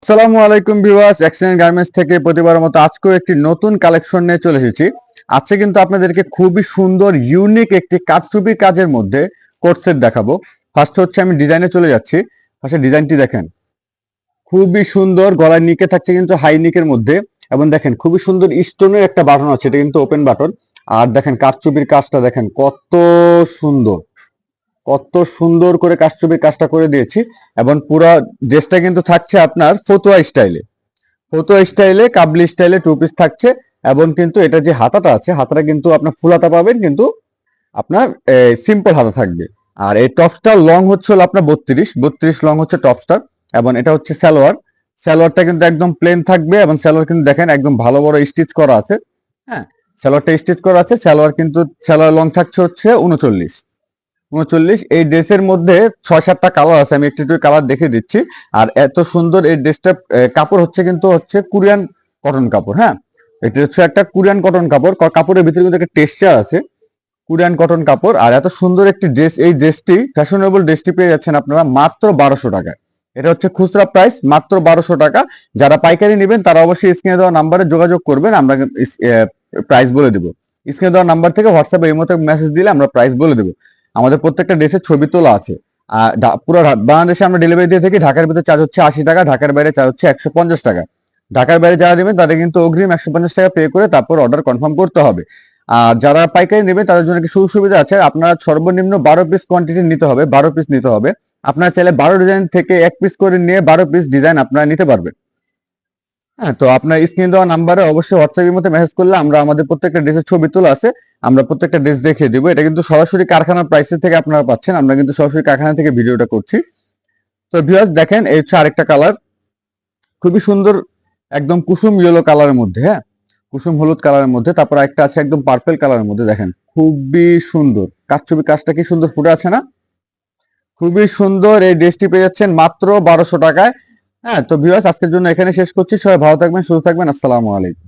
আসসালামু আলাইকুম viewers, exchange garments থেকে প্রতিবারের মতো আজকেও একটি নতুন কালেকশন নিয়ে চলে এসেছি। আজকে কিন্তু আপনাদেরকে খুবই সুন্দর ইউনিক একটি কারচুপি কাজের মধ্যে কোট সেট দেখাবো। ফার্স্ট হচ্ছে আমি ডিজাইনে চলে যাচ্ছি। ফার্স্টে ডিজাইনটি দেখেন, খুবই সুন্দর। গলার নিকে থাকছে কিন্তু হাই নিকের মধ্যে, এবং দেখেন খুবই সুন্দর স্টোনের একটা বাটন আছে, এটা কিন্তু ওপেন বাটন। আর দেখেন কারচুপির কাজটা দেখেন কত সুন্দর, কত সুন্দর করে কারচুপির কাজটা করে দিয়েছি। এবং পুরো ড্রেসটা কিন্তু থাকছে আপনার ফতুয়া স্টাইলে কাবলি স্টাইলে টু পিস থাকছে। এবং কিন্তু এটা যে হাতাটা আছে, হাতাটা কিন্তু আপনার ফুল হাতা পাবেন, কিন্তু আপনার সিম্পল হাতা থাকবে। আর এই টপসটার লং হচ্ছে হলো আপনার 32 লং হচ্ছে টপসটার। এবং এটা হচ্ছে সালোয়ারটা কিন্তু একদম প্লেন থাকবে, এবং সালোয়ার কিন্তু দেখেন একদম ভালো বড় স্টিচ করা আছে। হ্যাঁ, সালোয়ারটা স্টিচ করা আছে। সালোয়ার লং থাকছে হচ্ছে 39। এই ড্রেসের মধ্যে 6-7টা কালার আছে, আমি একটু একটু কালার দেখে দিচ্ছি। আর এত সুন্দর এই ড্রেসটা, কাপড় হচ্ছে কোরিয়ান কটন কাপড়। হ্যাঁ, এটা হচ্ছে একটা কোরিয়ান কটন কাপড়। কাপড়ের ভিতরে কিন্তু একটা টেক্সচার আছে, কোরিয়ান কটন কাপড়। আর এত সুন্দর একটি ড্রেস, এই ড্রেসটি ফ্যাশনেবল ড্রেসটি পেয়ে যাচ্ছেন আপনারা মাত্র 1200 টাকায়। এটা হচ্ছে খুচরা প্রাইস মাত্র 1200 টাকা। যারা পাইকারি নেবেন তারা অবশ্যই স্ক্রিনে দেওয়া নাম্বারে যোগাযোগ করবেন, আমরা প্রাইস বলে দিব। স্ক্রিনে দেওয়া নাম্বার থেকে হোয়াটসঅ্যাপে এই মতো মেসেজ দিলে আমরা প্রাইস বলে দেবো। আমাদের প্রত্যেকটা ড্রেসের ছবি তোলা আছে। আর পুরো বাংলাদেশে আমরা ডেলিভারি দিয়ে থাকি। ঢাকার ভিতরে চার্জ হচ্ছে 80 টাকা, ঢাকার বাইরে চার্জ হচ্ছে 150 টাকা। ঢাকার বাইরে যারা নেবেন তাদের কিন্তু অগ্রিম 150 টাকা পে করে তারপর অর্ডার কনফার্ম করতে হবে। আর যারা পাইকারি নেবেন তাদের জন্য কিছু সুবিধা আছে। আপনারা সর্বনিম্ন 12 পিস কোয়ান্টিটি নিতে হবে, 12 পিস নিতে হবে। আপনারা চাইলে 12 ডিজাইন থেকে 1 পিস করে নিয়ে 12 পিস ডিজাইন আপনারা নিতে পারবেন। হ্যাঁ, তো আপনার স্ক্রিন দেওয়া নাম্বারে অবশ্যই হোয়াটসঅ্যাপের মধ্যে মেসেজ করলে আমরা আমাদের প্রত্যেকটা ড্রেসের ছবি তোলা আছে, আমরা প্রত্যেকটা ড্রেস দেখিয়ে দিব। এটা কিন্তু সরাসরি কারখানার প্রাইসের থেকে আপনারা পাচ্ছেন, আমরা কিন্তু সরাসরি কারখানা থেকে ভিডিওটা করছি। তো ভিউয়ার্স দেখেন, এই হচ্ছে আরেকটা কালার, খুবই সুন্দর, একদম কুসুম ইয়েলো কালারের মধ্যে। হ্যাঁ, কুসুম হলুদ কালারের মধ্যে। তারপর একটা আছে একদম পার্পল কালারের মধ্যে। দেখেন খুবই সুন্দর কারচুপি কাজটা, কি সুন্দর ফুটে আছে না? খুবই সুন্দর। এই ড্রেসটি পেয়ে যাচ্ছেন মাত্র 1200 টাকায়। হ্যাঁ, তো ভিউয়ার্স আজকের জন্য এখানে শেষ করছি। সবাই ভালো থাকবেন, সুস্থ থাকবেন। আসসালামু আলাইকুম।